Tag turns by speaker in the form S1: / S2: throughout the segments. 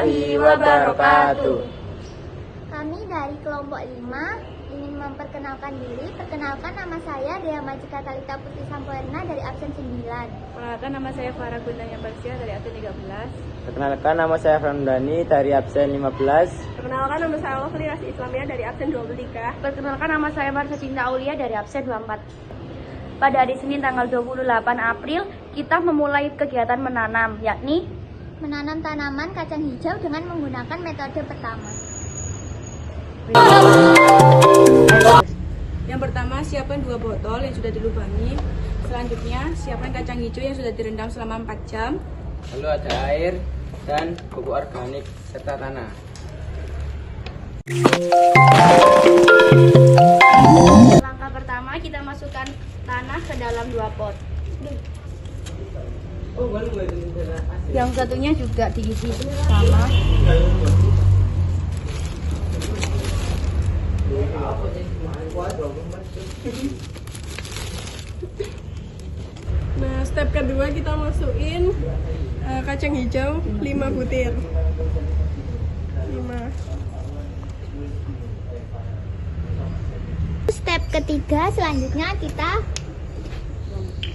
S1: warahmatullahi wabarakatuh.
S2: Kami dari kelompok 5 ingin memperkenalkan diri. Perkenalkan, nama saya Dea Majika Talita Putri Sampoerna dari absen 9.
S3: Perkenalkan, nama saya Farah Gundanya Barsia dari absen 13.
S1: Perkenalkan, nama saya Ramdhani dari absen 15.
S3: Perkenalkan, nama saya Wafli Rasi Islamia dari absen 23.
S4: Perkenalkan, nama saya Marsha Cinta Aulia dari absen 24. Pada hari Senin tanggal 28 April, kita memulai kegiatan menanam, yakni
S2: Menanam tanaman kacang hijau dengan menggunakan metode pertama.
S3: Yang pertama, siapkan 2 botol yang sudah dilubangi. Selanjutnya, siapkan kacang hijau yang sudah direndam selama 4 jam.
S1: Lalu ada air dan pupuk organik serta tanah.
S4: langkah pertama, kita masukkan tanah ke dalam 2 pot. Yang satunya juga diisi sama.
S3: Nah, step kedua kita masukin kacang hijau 5 butir. 5.
S2: Step ketiga, selanjutnya kita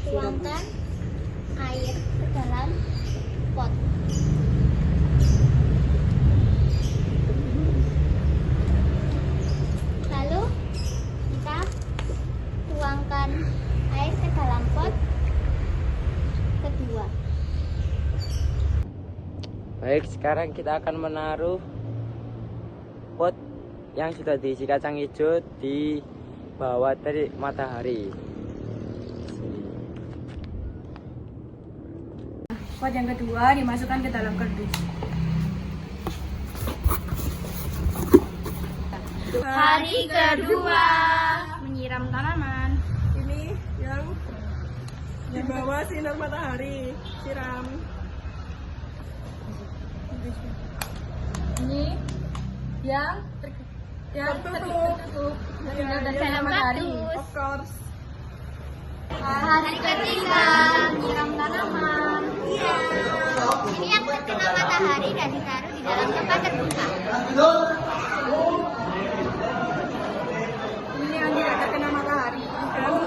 S2: tuangkan air ke dalam pot. Lalu kita tuangkan air ke dalam pot kedua.
S1: Baik, sekarang kita akan menaruh pot yang sudah diisi kacang hijau di bawah terik matahari.
S4: Pot yang kedua dimasukkan ke dalam kardus. Hari kedua menyiram tanaman.
S3: Ini yang di bawah sinar matahari, siram.
S4: Ini yang
S3: Tertutup.
S4: sinar dari sinar matahari.
S3: Of course.
S2: Hari ketiga menyiram tanaman. Iya. Ini yang terkena matahari dan ditaruh di dalam tempat terbuka.
S3: Ini yang tidak terkena matahari.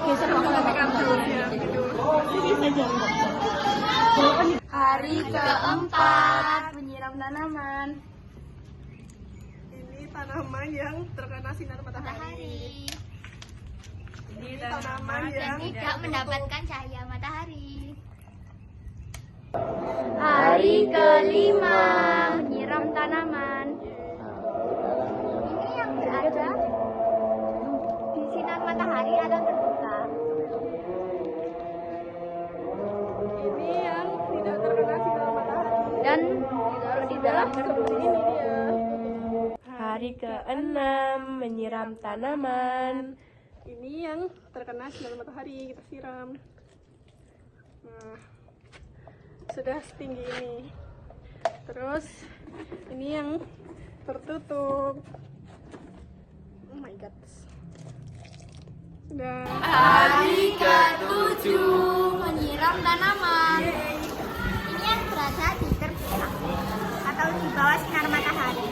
S3: Geser ke kardus ya. Ini saja.
S4: Hari keempat menyiram tanaman.
S3: Ini tanaman yang terkena sinar matahari. Ini tanaman yang
S2: Tidak mendapatkan cahaya matahari.
S4: Hari kelima menyiram tanaman.
S2: Ini yang berada di sinar matahari atau terbuka.
S3: ini yang tidak terkena sinar matahari.
S4: Dan ditaruh di dalam kardus.
S3: Seperti ini dia.
S5: Hari ke-6 menyiram tanaman.
S3: Ini yang terkena sinar matahari, kita siram. Nah, sudah setinggi ini. Terus ini yang tertutup. Oh my god. Sudah.
S4: Hari ketujuh menyiram tanaman.
S2: Ini yang berada di terbuka atau di bawah sinar matahari.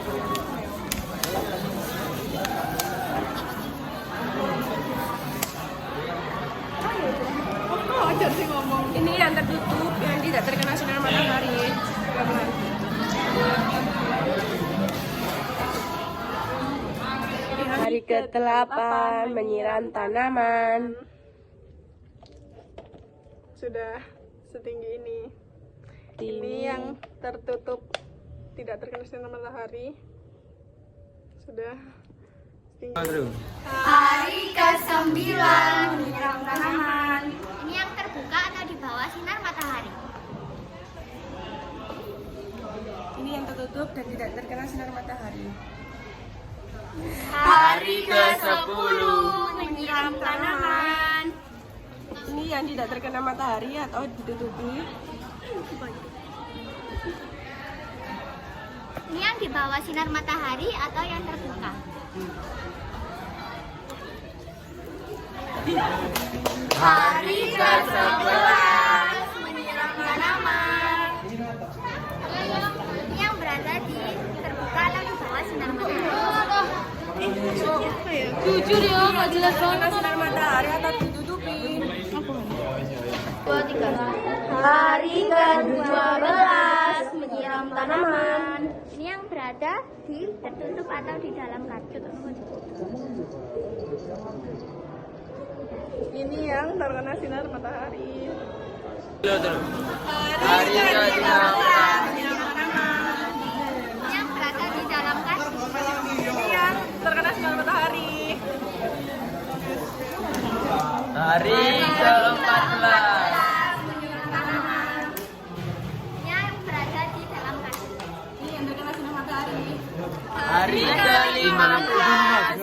S3: Oh, ajar sih ngomong.
S5: Ini yang tertutup, yang tidak terkena sinar matahari. Pelan-pelan. Hari ke-8 menyiram tanaman.
S3: Sudah setinggi ini. Ini yang tertutup, tidak terkena sinar matahari. Sudah setinggi.
S4: Hari ke-9 menyiram tanaman.
S2: Ini yang terbuka atau di bawah sinar matahari.
S5: Ini yang tertutup dan tidak terkena sinar matahari.
S4: Hari ke-10 menyiram tanaman.
S5: Ini yang tidak terkena matahari atau ditutupi.
S2: Ini yang di bawah sinar matahari atau yang terbuka.
S4: Hari ke-11 menyiram tanaman.
S2: Ini yang berada di
S5: ya?
S3: Jujur ya, nggak jelas
S5: Terkena
S3: banget.
S5: sinar matahari atau ditutupi?
S4: Hari ke-12 menyiram tanaman.
S2: Ini yang berada di tertutup atau di dalam kardus.
S5: Ini yang terkena sinar matahari.
S1: Hari ke-12.
S2: Ini yang berada di dalam kardus.
S5: Ini yang terkena sinar matahari.
S1: Hari ke-14.
S2: Ini yang berada di dalam kardus.
S3: Ini yang terkena sinar matahari.
S1: Hari ke-15.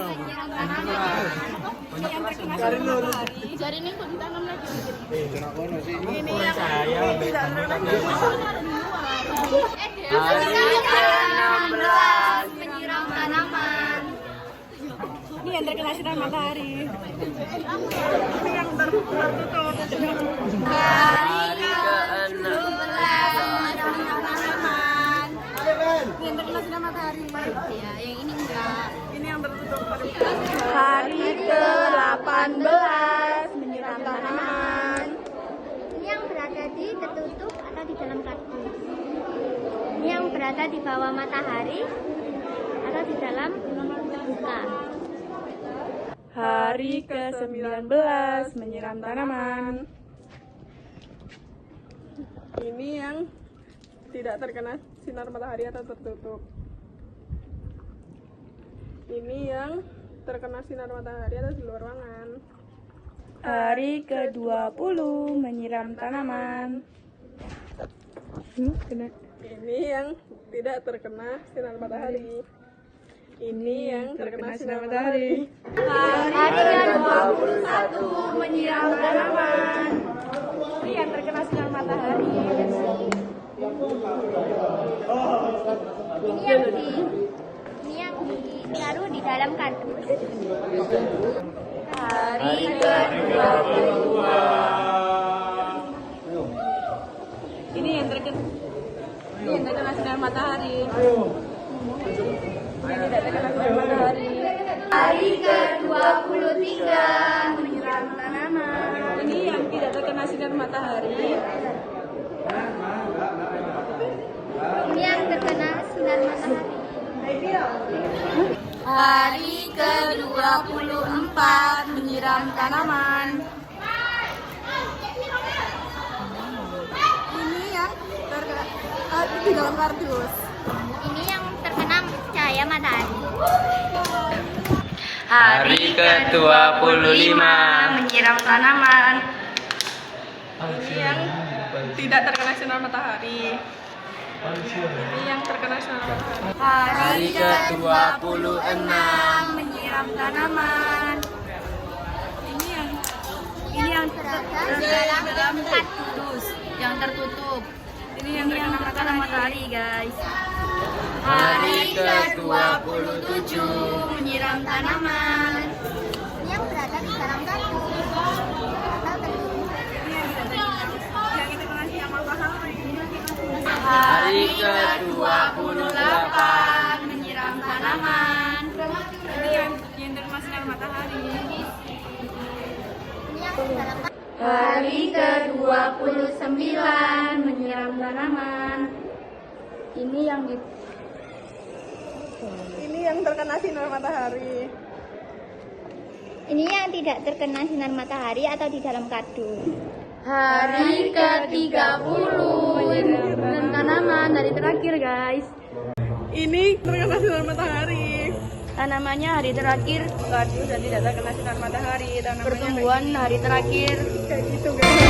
S3: Jari ini kok ditanam lagi.
S5: Ini yang tidak
S1: Hari ke-16.
S2: Menyiram tanaman.
S5: Ini yang terkena sinar matahari. Ini yang tertutup.
S1: Hari ke-6.
S5: Ini yang terkena sinar matahari.
S2: Ya, yang ini enggak.
S5: Ini yang tertutup.
S4: Hari ke-18 menyiram tanaman.
S2: Ini yang berada di tertutup atau di dalam kardus. Ini yang berada di bawah matahari atau di dalam buka.
S3: Hari ke-19 menyiram tanaman.
S5: Ini yang tidak terkena sinar matahari atau tertutup. Ini yang terkena sinar matahari atau di luar ruangan.
S3: Hari ke-20 menyiram tanaman.
S5: Ini yang tidak terkena sinar matahari. Ini yang terkena sinar matahari.
S4: Hari ke-21 menyiram tanaman.
S3: Ini yang terkena sinar matahari.
S2: Ini yang ditaruh di dalam kardus.
S4: Hari ke-22
S3: Ini yang terkena sinar matahari. Yang tidak terkena sinar matahari.
S4: Hari ke-23 menyiram tanaman.
S3: Ini yang tidak terkena sinar matahari.
S2: Ini yang terkena sinar matahari.
S4: Hari ke-24 menyiram tanaman.
S5: Ini yang terkena di dalam kardus.
S2: Ini yang terkena cahaya matahari.
S1: Hari ke-25.
S4: Menyiram tanaman.
S5: Ini yang tidak terkena sinar matahari. Ini yang terkena sinar matahari.
S1: Hari ke-26.
S4: Menyiram tanaman. Ini yang
S2: Berada di dalam kardus.
S4: yang tertutup. Ini yang terkena matahari, guys.
S1: Hari ke-27.
S4: Menyiram tanaman.
S2: Ini yang berada di dalam kardus. Atau tertutup.
S5: Yang itu kena sinar matahari.
S1: Hari ke-28.
S4: Menyiram tanaman.
S5: Ini yang terkena sinar matahari.
S2: Ini yang di dalam kardus.
S4: Hari ke-29 menyiram tanaman. Ini
S5: Ini yang terkena sinar matahari.
S2: Ini yang tidak terkena sinar matahari atau di dalam kardus.
S4: hari ke-30 menyiram tanaman dari terakhir, guys.
S5: Ini terkena sinar matahari.
S4: Tanamannya hari terakhir,
S5: Kardus dan tidak terkena sinar matahari. Tanamannya
S4: pertumbuhan hari terakhir.
S5: kayak gitu guys.